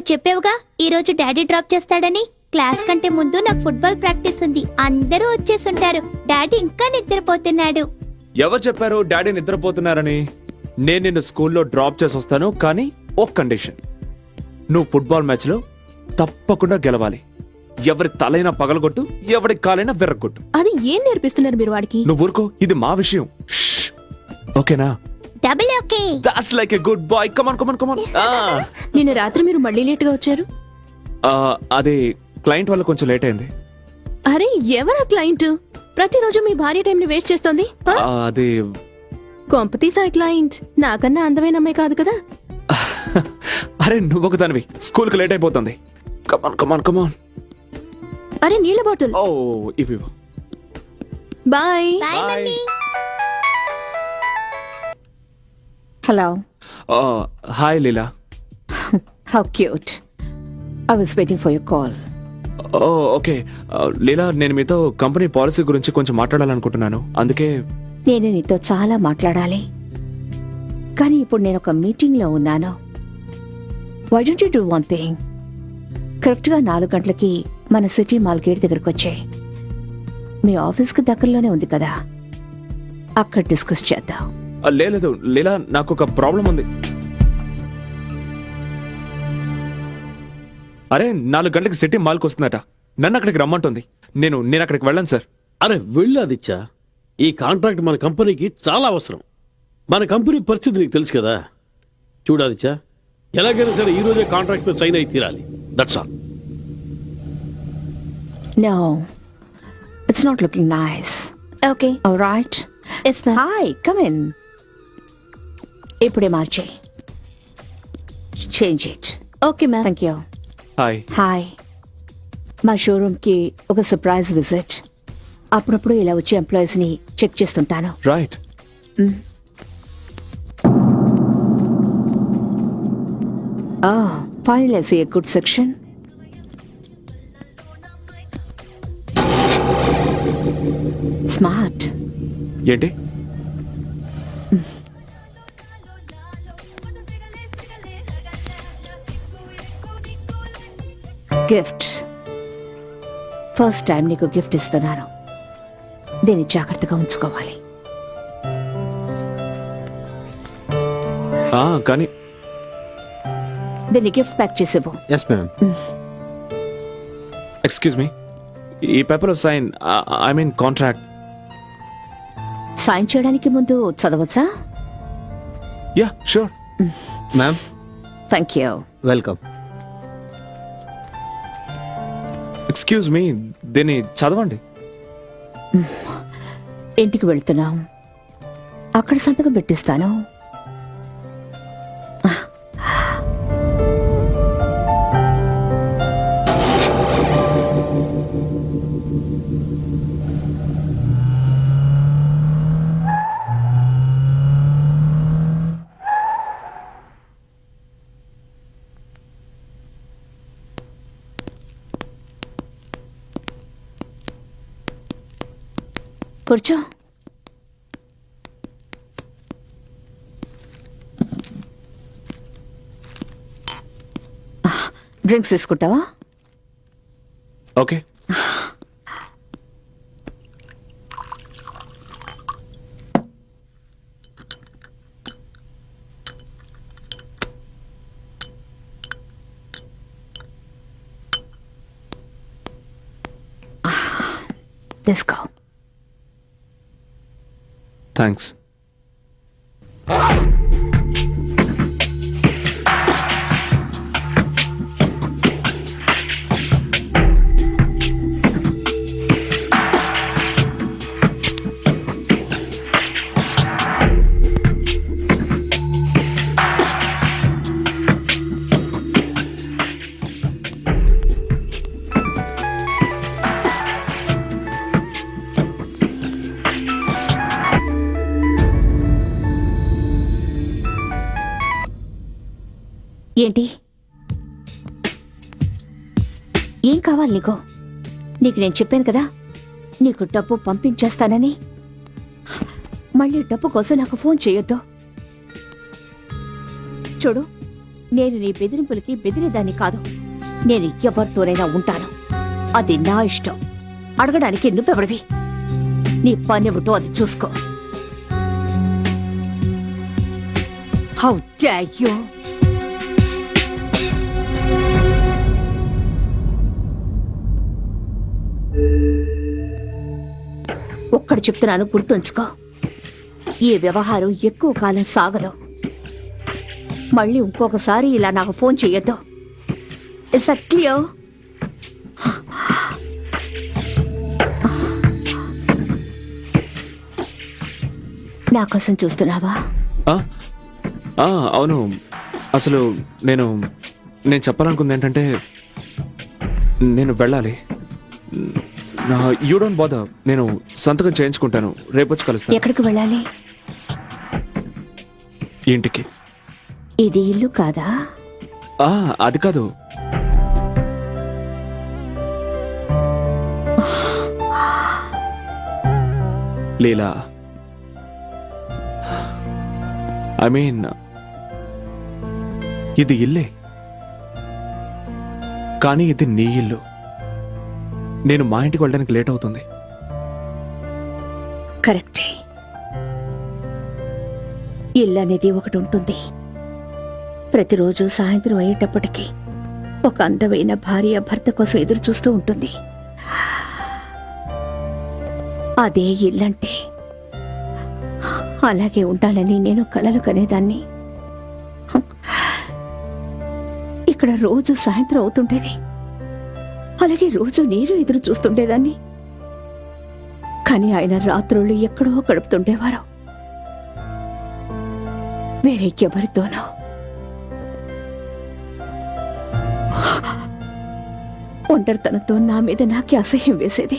చెప్పావుగా ఈ రోజు daddy drop చేస్తాడని. క్లాస్ కంటే ముందు నాకు ఫుట్బాల్ ప్రాక్టీస్ ఉంది. అందరూ వచ్చేసుంటారు. డాడీ ఇంకా నిద్రపోతున్నాడు. ఎవరు చెప్పారు డాడీ నిద్రపోతున్నారని? నేను నిన్ను స్కూల్లో డ్రాప్ చేసి వస్తాను, కానీ ఒక కండిషన్. నువ్వు ఫుట్బాల్ మ్యాచ్ లో తప్పకుండా గెలవాలి. ఎవరి తలైనా పగలగొట్టు, ఎవరి కాలైనా విర్రగొట్టు. అది ఏం నేర్పిస్తున్నారు మీరు వాడికి? నువ్వు ఊరుకో, ఇది మా విషయం. షష్. ఓకేనా? Double okay. That's like a good boy. Come on come on come on. నిన్న రాత్రి మీరు మళ్ళీ లేట్ గా వచ్చారు. అదే క్లయింట్ వల్ల కొంచెం లేట్ అయింది. అరే ఎవరా క్లయింట్? ప్రతిరోజు మీ భార్య టైం ని వేస్ట్ చేస్తోంది. అది కొంపతీసా క్లయింట్ నాకన్నా అందమైన అమ్మాయి కాదు కదా? అరే నువ్వు ఒక దానివి, స్కూల్ కి లేట్ అయిపోతుంది. కమాన్ కమాన్ కమాన్. అరే నీళ్ళ బాటిల్. ఓ ఇవి. Bye. Bye mummy. Hello. Hi Leela. How cute. I was waiting for your call. Okay Leela, నేను మీతో కంపెనీ పాలసీ గురించి కొంచెం మాట్లాడాలనుకుంటున్నాను. అందుకే నేను నీతో చాలా మాట్లాడాలి, కానీ ఇప్పుడు నేను ఒక మీటింగ్లో ఉన్నాను. Why don't you do one thing? కరెక్ట్గా 4 గంటలకి మన సిటీ మాల్ గేట్ దగ్గరకు వచ్చాయి. మీ ఆఫీస్కి దగ్గరలోనే ఉంది కదా, అక్కడ డిస్కస్ చేద్దాం. లేదు లీలా, నాకు ఒక ప్రాబ్లం ఉంది. అరే 4 గంటలకు సిటీ మాల్కి వస్తుందట. నన్ను అక్కడికి రమ్మంటుంది. నేను అక్కడికి వెళ్ళను సార్. అరే వెళ్ళు ఆదిత్య, ఈ కాంట్రాక్ట్ మన కంపెనీకి చాలా అవసరం. మన కంపెనీ పరిస్థితి నీకు తెలుసు కదా. చూడు ఆదిత్య, ఎలాగైనా సరే ఈ రోజే కాంట్రాక్ట్ మీద సైన్ అయి తీరాలి. That's all. No, it's not looking nice. Okay. All right. Yes ma'am. Hi, come in. ఇప్పుడే మార్చే. Change it. Okay ma'am. Thank you. Hi. Hi, మా షోరూమ్కి ఒక సర్ప్రైజ్ విజిట్. అప్పుడప్పుడు ఇలా వచ్చే ఎంప్లాయీస్ని చెక్ చేస్తుంటాను. Right. Finally, I see a good section. Smart. ఏంటి? గిఫ్ట్. ఫస్ట్ టైం నీకు గిఫ్ట్ ఇస్తున్నాను. దీన్ని జాగ్రత్తగా ఉంచుకోవాలి. కానీ దీన్ని గిఫ్ట్ ప్యాక్ చేసేవు. Yes ma'am. ఎక్స్క్యూజ్ మీ, ఈ paper sign, I mean contract. Sign చేయడానికి ముందు చదవచ్చా? Yeah sure. Ma'am thank you. Welcome. Excuse me, దీన్ని చదవండి. ఇంటికి వెళ్తున్నాం, అక్కడ సంతకం పెట్టిస్తాను. కూర్చో. డ్రింక్స్ తీసుకుంటావా? ఓకే. తీసుకో. థ్యాంక్స్. ఏంటి? ఏం కావాలి నీకు? నీకు నేను చెప్పాను కదా నీకు డబ్బు పంపించేస్తానని. మళ్ళీ డబ్బు కోసం నాకు ఫోన్ చేయొద్దు. చూడు, నేను నీ బెదిరింపులకి బెదిరేదాన్ని కాదు. నేను ఎవరితోనైనా ఉంటాను. అది నా ఇష్టం. అడగడానికి నువ్వెవడివి? నీ పనేమిటో అది చూసుకో. How dare you! ఒక్కడు చెప్తున్నాను, గుర్తుంచుకో. ఈ వ్యవహారం ఎక్కువ కాలం సాగదు. మళ్ళీ ఇంకొకసారి ఇలా నాకు ఫోన్ చెయ్యొద్దు. Is that clear? నా కోసం చూస్తున్నావా? ఆ? ఆ, అవును. అసలు నేను చెప్పాలనుకుంది ఏంటంటే నేను వెళ్ళాలి. You don't bother. నేను సంతకం చేయించుకుంటాను. రేపొచ్చి కలుస్తాను. ఎక్కడికి వెళ్ళాలి? ఇంటికి. ఇది ఇల్లు కాదా? ఆ, అది కాదు. లీలా, ఐ మీన్ ఇది ఇల్లే, కానీ ఇది నీ ఇల్లు. నేను మా ఇంటికి వెళ్ళడానికి లేట్ అవుతుంది. కరెక్టే. ఇల్లు అనేది ఒకటి ఉంటుంది. ప్రతిరోజు సాయంత్రం అయ్యేటప్పటికీ ఒక అందమైన భార్య భర్త కోసం ఎదురు చూస్తూ ఉంటుంది. అదే ఇల్లంటే. అలాగే ఉండాలని నేను కలలు కనేదాన్ని. ఇక్కడ రోజు సాయంత్రం అవుతుండేది. అలాగే రోజు నేను ఎదురు చూస్తుండేదాన్ని. కానీ ఆయన రాత్రుళ్ళు ఎక్కడో గడుపుతుండేవారు, వేరే ఎవరితోనో. ఒంటరితనంతో నా మీద నాకే అసహ్యం వేసేది.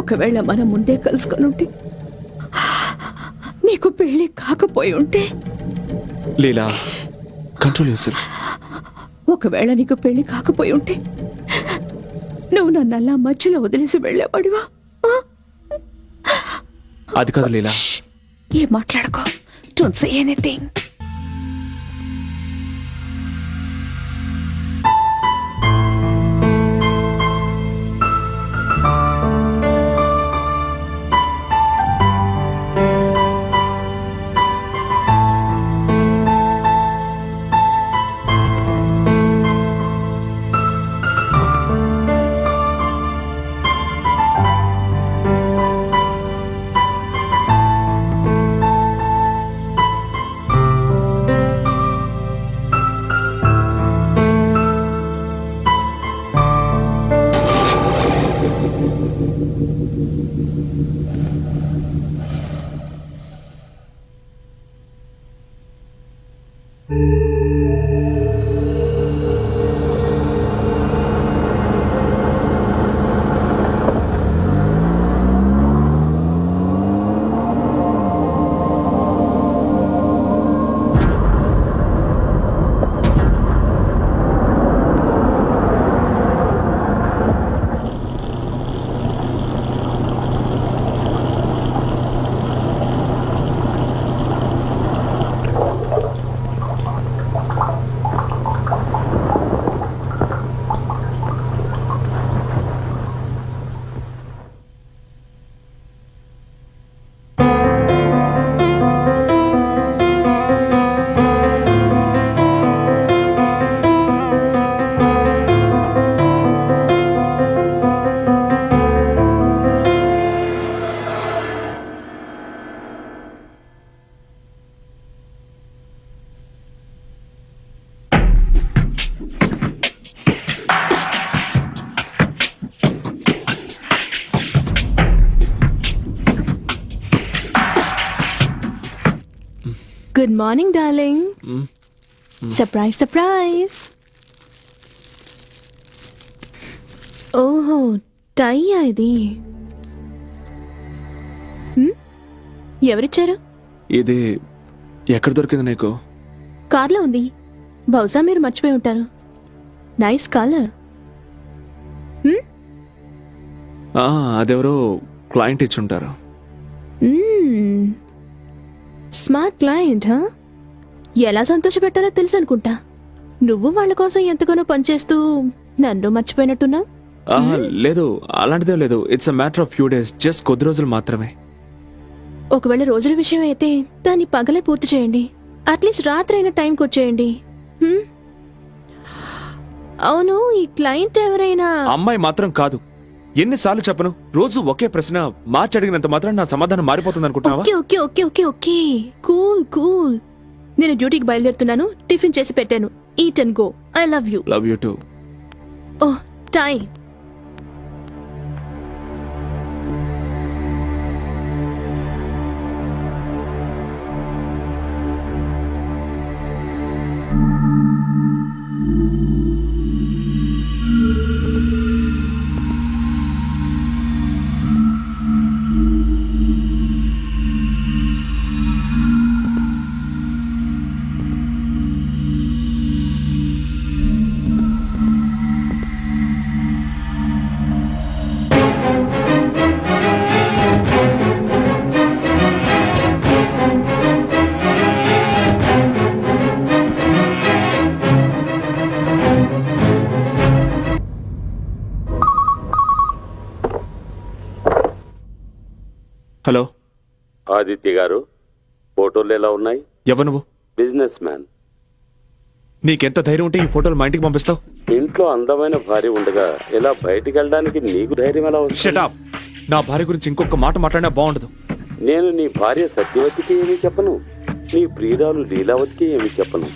ఒకవేళ మనం ముందే కలుసుకొని ఉంటే, నీకు పెళ్లి కాకపోయి ఉంటే. లీలా, కంట్రోల్ యువర్సెల్ఫ్. ఒకవేళ నీకు పెళ్లి కాకపోయి ఉంటే నువ్వు నన్ను అలా మధ్యలో వదిలేసి వెళ్ళేవాడివా? అది కాదు లీలా. ఏం మాట్లాడుకో. Don't say anything. Good morning darling. Surprise surprise. ఓహో, టైయా ఇది? ఎవరిచ్చారు? ఇది ఎక్కడ దొరికింది నీకు? కార్లో ఉంది. బహుశా మీరు మర్చిపోయి ఉంటారు. Nice colour. అదెవరో క్లయింట్ ఇచ్చుంటారు. స్మార్ట్ క్లయింట్ హా? ఎలా సంతోషపెట్టాలో తెలుసు అనుకుంటా. నువ్వు వాళ్ళ కోసం ఎంతగానో పనిచేస్తూ నన్ను మర్చిపోయినట్టున్నావు. లేదు, అలాంటిదే లేదు. It's a matter of few days, just కొద్ది రోజులు మాత్రమే. ఒకవేళ రోజుల విషయం అయితే దాన్ని పగలే పూర్తి చేయండి. అట్లీస్ట్ రాత్రి అయిన టైంకి వచ్చేయండి. హ్మ్? అవును, ఈ క్లయింట్ ఎవరైనా? అమ్మాయి మాత్రం కాదు. ఎన్నిసార్లు చెప్పను, రోజు ఒకే ప్రశ్న మార్చి అడిగినంత మాత్రం నా సమాధానం మారిపోతుంది అనుకుంటున్నావా? Okay okay okay okay okay cool cool. నేను డ్యూటీకి బయలుదేరుతున్నాను. టిఫిన్ చేసి పెట్టాను. Eat and go. I love you. Love you two. Oh, time. Hello, Aditya గారు, ఫోటోలు ఎలా ఉన్నాయి? ఎవరు నువ్వు? Business man. నీకెంత ధైర్యం ఉంటే ఈ ఫోటోలు మా ఇంటికి పంపిస్తావు? ఇంట్లో అందమైన భార్య ఉండగా ఇలా బయటికి వెళ్ళడానికి నీకు ధైర్యం ఎలా వస్తుంది? Shut up. నా భార్య గురించి ఇంకొక మాట మాట్లాడినా బాగుండదు. నేను నీ భార్య సత్యవతికి ఏమీ చెప్పను, నీ ప్రియురాలు లీలావతికి ఏమీ చెప్పను.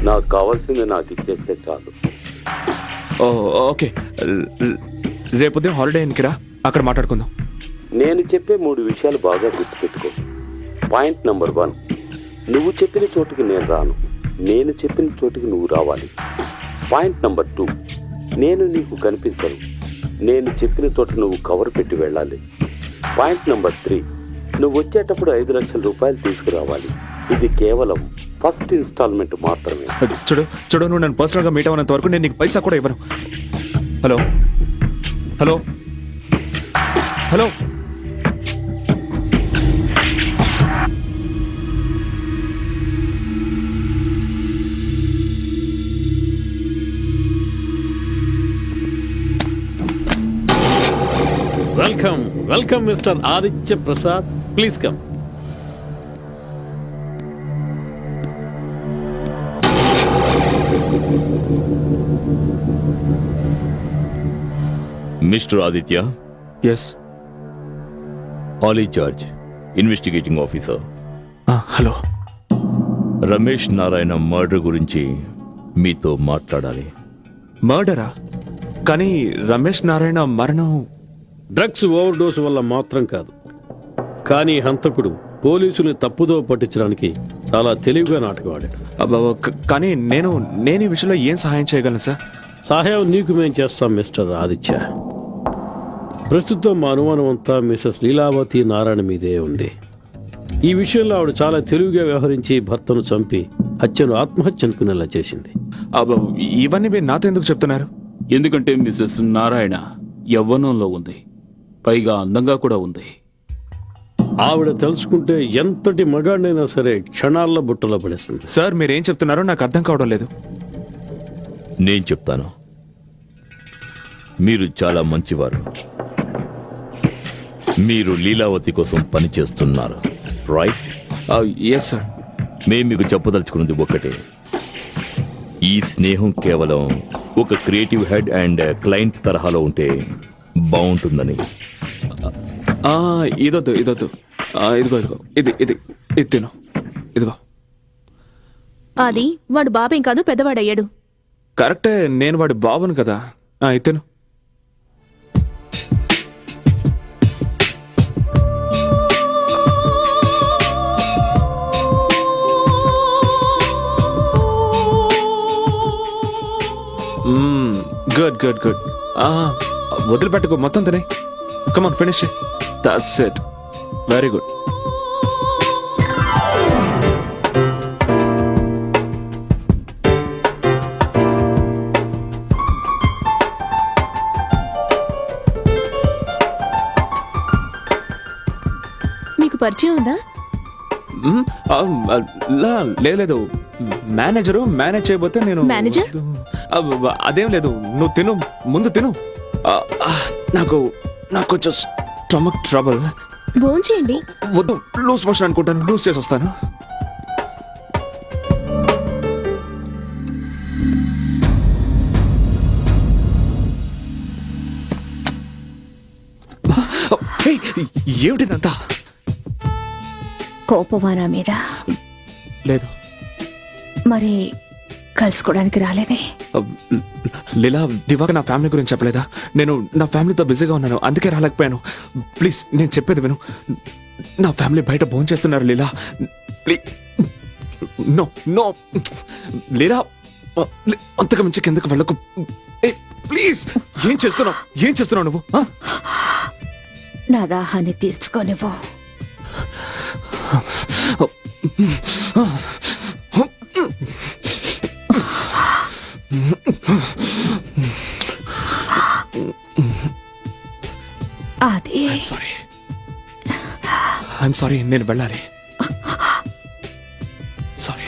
నాకు కావాల్సింది నాకు ఇచ్చేస్తే చాలు. ఓకే, రేపు ఉదయం హాలిడే ఇన్కి రా, అక్కడ మాట్లాడుకుందాం. నేను చెప్పే 3 విషయాలు బాగా గుర్తుపెట్టుకో. పాయింట్ నంబర్ 1, నువ్వు చెప్పిన చోటుకి నేను రాను, నేను చెప్పిన చోటుకి నువ్వు రావాలి. పాయింట్ నంబర్ 2, నేను నీకు కనిపించను, నేను చెప్పిన చోట నువ్వు కవర్ పెట్టి వెళ్ళాలి. పాయింట్ నంబర్ 3, నువ్వు వచ్చేటప్పుడు 5 లక్షల రూపాయలు తీసుకురావాలి. ఇది కేవలం ఫస్ట్ ఇన్స్టాల్మెంట్ మాత్రమే. చూడు, నువ్వు నన్ను పర్సనల్గా మీట్ అవ్వనంత వరకు నేను నీకు పైసా కూడా ఇవ్వను. Hello hello hello. Welcome welcome mister Aditya Prasad, please come. Mister Aditya, yes. Ali George, investigating officer. Hello. Ramesh Narayana murder గురించి మీతో మాట్లాడాలి. మర్డరా? కానీ రమేష్ నారాయణ మరణం డ్రగ్స్ ఓవర్ డోస్ వల్ల మాత్రం కాదు, కానీ హంతకుడు పోలీసుల్ని తప్పుదో పట్టించడానికి చాలా తెలివిగా నాటకం ఆడాడు. కానీ నేను ఈ విషయంలో ఏం సహాయం చేయగలను సార్? సహాయం నీకు మేం చేస్తాం మిస్టర్ ఆదిత్య. ప్రస్తుతం మా అనుమానం అంతా మిసెస్ లీలావతి నారాయణ మీదే ఉంది. ఈ విషయంలో ఆవిడ చాలా తెలివిగా వ్యవహరించి భర్తను చంపి హత్యను ఆత్మహత్య అనుకునేలా చేసింది. ఇవన్నీ మీరు నాతో ఎందుకు చెప్తున్నారు? ఎందుకంటే మిసెస్ నారాయణ యవ్వనంలో ఉంది, పైగా అందంగా కూడా ఉంది. ఆవిడ తెలుసుకుంటే ఎంతటి మగాడినైనా సరే క్షణాల్లో బుట్టలో పడేస్తుంది. సార్, మీరేం చెప్తున్నారో నాకు అర్థం కావడం లేదు. నేను చెప్తాను. మీరు చాలా మంచివారు. మీరు లీలావతి కోసం పనిచేస్తున్నారు, రైట్? Yes sir. మేము మీకు చెప్పదలుచుకున్నది ఒకటే. ఈ స్నేహం కేవలం ఒక క్రియేటివ్ హెడ్ అండ్ క్లయింట్ తరహాలో ఉంటే బాగుంటుందని. ఇదొద్దు. ఇదిగో ఇది తిను. ఇదిగో. అది వాడు బాబేం కాదు, పెద్దవాడయ్యాడు. కరెక్టే, నేను వాడి బాబును కదా. తిను. గుడ్. వదిలిపెట్టుకో, మొత్తం తినే. Come on, finish. That's it. Very good. పరిచయం ఉందా? మ్, ఆ, ఆ, లేదు మేనేజరు మేనేజ్ చేయబోతే నేను మేనేజర్? అదేం లేదు, నువ్వు తిను, ముందు తిను. ఆ, ఆ, నాకు నాకు కొంచెం స్టమక్ ట్రబుల్. భోంచేయండి. వద్దు, లూజ్ మోషన్ అనుకుంటాను, లూజ్ చేసి వస్తాను. ఏయ్, ఏమిటిదంతా? కోపమా నా మీద? లేదు. మరి కలుసుకోవడానికి రాలేదే? లీలా, దివాక నా ఫ్యామిలీ గురించి చెప్పలేదా? నేను నా ఫ్యామిలీతో బిజీగా ఉన్నాను, అందుకే రాలేకపోయాను. ప్లీజ్, నేను చెప్పేది విను. నా ఫ్యామిలీ బయట భోంచేస్తున్నారు లీలా. ప్లీజ్, నో నో లీలా, అంతకు మించి కిందకు వెళ్ళకు. ప్లీజ్, ఏం చేస్తున్నావు నువ్వు? ఆ? నా దాహాన్ని తీర్చుకోనివ్వు. అది ఐఎమ్ సారీ, నేను వెళ్ళాలి. Sorry.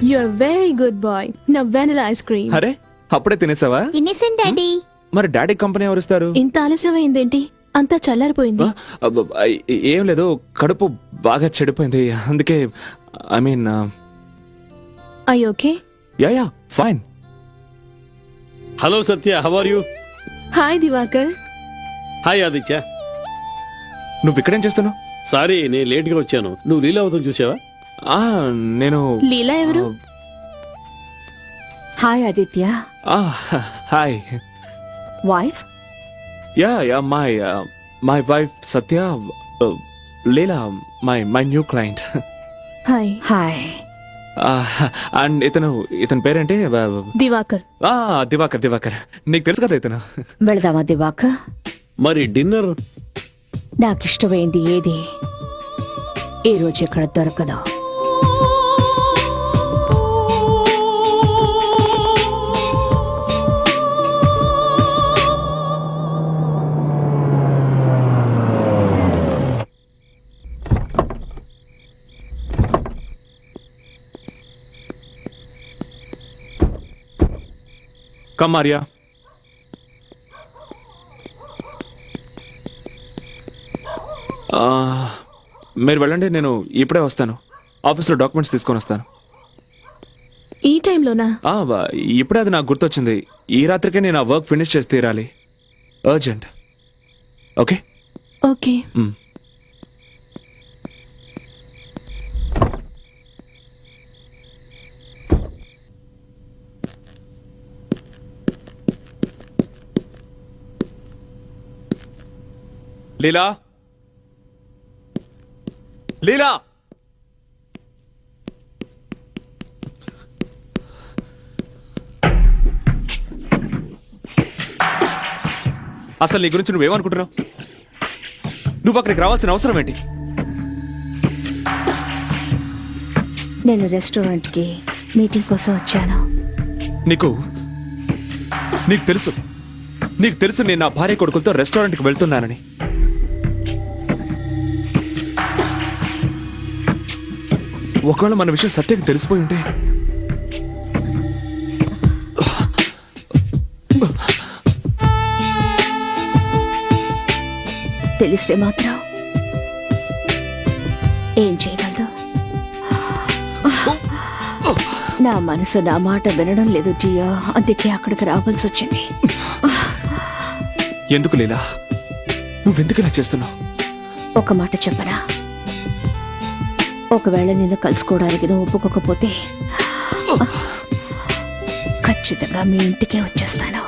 You're a very good boy. Now vanilla ice cream. అరే, అప్పుడే తినేసావా? తినేసాను డాడీ. మరి డాడీ కంపెనీ ఎవరిస్తారు? ఇంత ఆలస్యమైందేంటి? అంతా చల్లారిపోయింది. ఏం లేదు, కడుపు బాగా చెడిపోయింది, అందుకే. I mean, I okay? Ya fine. Hello Satya, how are you? Hi Diwakar. Hi Aditya. నువ్వు ఇక్కడేం చేస్తున్నావు? సారీ, నేను లేట్గా వచ్చాను. నువ్వు లీలావతం చూసావా? నేను లీలా ఎవరు? Hi Aditya. Hi. Wife? Yeah my wife Satya. Leela my new client. Hi. Hi. And ఇతని పేరేంటి? దివాకర్. దివాకర్. నీకు తెలుసు కదా ఇతను. వెళదామా దివాక? మరి డిన్నర్? నాకిష్టమైంది ఏది ఈ రోజు ఇక్కడ దొరకదు. కమ్ ఆర్యా. మీరు వెళ్ళండి, నేను ఇప్పుడే వస్తాను. ఆఫీస్లో డాక్యుమెంట్స్ తీసుకొని వస్తాను. ఈ టైంలోనా? ఇప్పుడే అది నాకు గుర్తొచ్చింది. ఈ రాత్రికే నేను ఆ వర్క్ ఫినిష్ చేసి తీరాలి. అర్జెంట్. ఓకే? ఓకే. లీలా, లీలా, అసలు నీ గురించి నువ్వేమనుకుంటున్నావు? నువ్వు అక్కడికి రావాల్సిన అవసరం ఏంటి? నేను రెస్టారెంట్కి మీటింగ్ కోసం వచ్చాను. నీకు తెలుసు నేను నా భార్య కొడుకులతో రెస్టారెంట్కి వెళ్తున్నానని. ఒకవేళ మన విషయం సత్యకి తెలిసిపోయి ఉంటే తెలిస్తే మాత్రం ఏం చేయగలదు? నా మనసు నా మాట వినడం లేదు జియా, అందుకే అక్కడికి రావాల్సి వచ్చింది. ఎందుకు లీలా, నువ్వెందుకు ఇలా చేస్తున్నావు? ఒక మాట చెప్పనా? ఒకవేళ నిన్ను కలుసుకోవడానికి నువ్వు ఒప్పుకోకపోతే ఖచ్చితంగా మీ ఇంటికే వచ్చేస్తాను.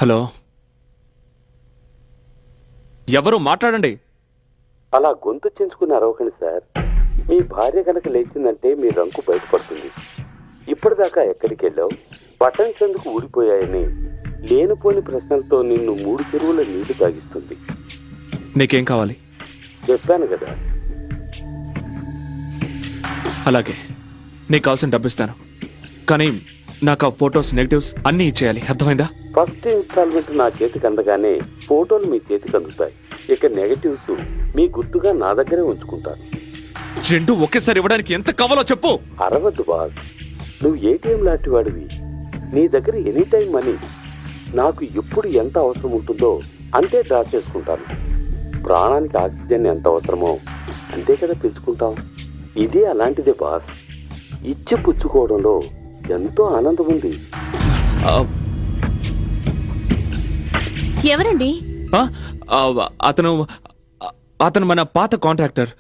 హలో, ఎవరు మాట్లాడండి. అలా గొంతు చించుకుని అరవకండి సార్. మీ భార్య కనుక లేచిందంటే మీ రంకు బయటపడుతుంది. ఇప్పటిదాకా ఎక్కడికి వెళ్ళావు, బటన్స్ ఎందుకు ఊడిపోయాయని లేనిపోని ప్రశ్నలతో నిన్ను 3 చెరువుల నీళ్లు తాగిస్తుంది. నీకేం కావాలి? చెప్పాను కదా. అలాగే, నీకు కావాల్సిన డబ్బిస్తాను, కానీ నాకు ఆ ఫొటోస్, నెగటివ్స్ అన్నీ ఇచ్చేయాలి. అర్థమైందా? ఫస్ట్ ఇన్స్టాల్మెంట్ నా చేతికి అందగానే ఫోటోలు మీ చేతికి అందుతాయి. ఇక నెగటివ్స్ మీ గుర్తుగా నా దగ్గరే ఉంచుకుంటాను. 2 ఒకేసారి ఇవ్వడానికి ఎంత కావాలో చెప్పు. అరవద్దు బాస్, నువ్వు ఏటీఎం లాంటి వాడివి. నీ దగ్గర ఎనీ టైం మనీ. నాకు ఎప్పుడు ఎంత అవసరం ఉంటుందో అంతే డ్రా చేసుకుంటాను. ప్రాణానికి ఆక్సిజన్ ఎంత అవసరమో అంతే కదా పిలుచుకుంటాం. ఇది అలాంటిదే బాస్. ఇచ్చి పుచ్చుకోవడంలో ఎంతో ఆనందం ఉంది. ఆ, ఎవరండి? ఆ, ఆ, అతను అతను మన పాత కాంట్రాక్టర్.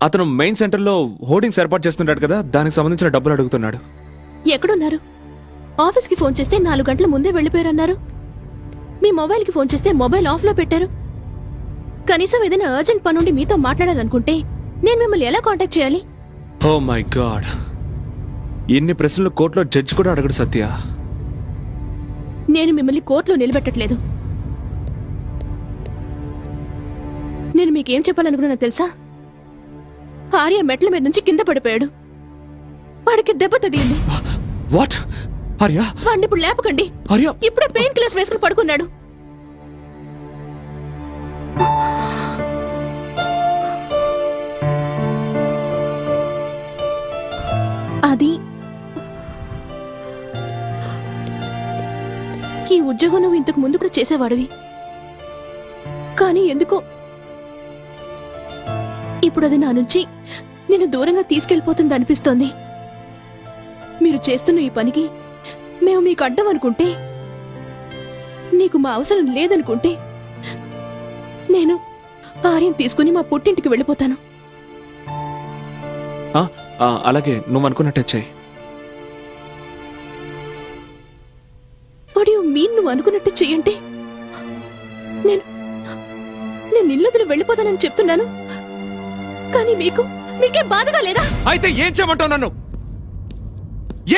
అతను మెయిన్ సెంటర్లో హోర్డింగ్స్ ఏర్పాటు చేస్తుంటాడు కదా, దానికి సంబంధించిన డబ్బులు అడుగుతున్నాడు. ఎక్కడున్నారు? ఆఫీస్కి ఫోన్ చేస్తే 4 గంటల ముందే వెళ్ళిపోయారన్నారు. మీ మొబైల్కి ఫోన్ చేస్తే మొబైల్ ఆఫ్లో పెట్టారు. కనీసం ఏదైనా అర్జెంట్ పనుండి మీతో మాట్లాడాలనుకుంటే నేను మిమ్మల్ని ఎలా కాంటాక్ట్ చేయాలి? ఓ మై గాడ్, ఇన్ని ప్రశ్నలు కోర్టులో జడ్జి కూడా అడగడు సత్య. నేను మిమ్మల్ని కోర్టులో నిలబెట్టట్లేదు. నేను మీకేం చెప్పాలనుకున్నా తెలుసా? ఆర్య మెట్ల మీద నుంచి కింద పడిపోయాడు. వాడికి దెబ్బ తగిలింది. వాట్? ఆర్య? వాడిని ఇప్పుడు లేపకండి. ఆర్య? ఇప్పుడే పెయిన్ కిల్లర్స్ వేసుకుని పడుకున్నాడు. అది ఈ ఉద్యోగం నువ్వు ఇంతకు ముందు కూడా చేసేవాడివి, కానీ ఎందుకో ఇప్పుడు అది నా నుంచి నేను దూరంగా తీసుకెళ్లిపోతుంది అనిపిస్తోంది. మీరు చేస్తున్న ఈ పనికి మేము మీకు అడ్డం అనుకుంటే, నీకు మా అవసరం లేదనుకుంటే, నేను ఆర్యం తీసుకుని మా పుట్టింటికి వెళ్ళిపోతాను. అలాగే, నువ్వు అనుకున్నట్టే చెయ్యి. వాట్ యు మీన్ నువ్వు అనుకున్నట్టు చెయ్యంటే? నేను ఇల్లదులు వెళ్ళిపోతానని చెప్తున్నాను, కానీ మీకే బాధగా లేదా? అయితే ఏం చేయమంటావు? నన్ను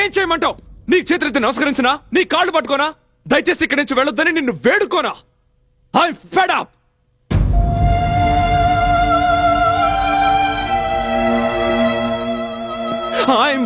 ఏం చేయమంటావు? నీ చేతులెత్తి నమస్కరించినా, నీ కాళ్ళు పట్టుకోనా? దయచేసి ఇక్కడి నుంచి వెళ్ళొద్దని నిన్ను వేడుకోనా? I fed up. I'm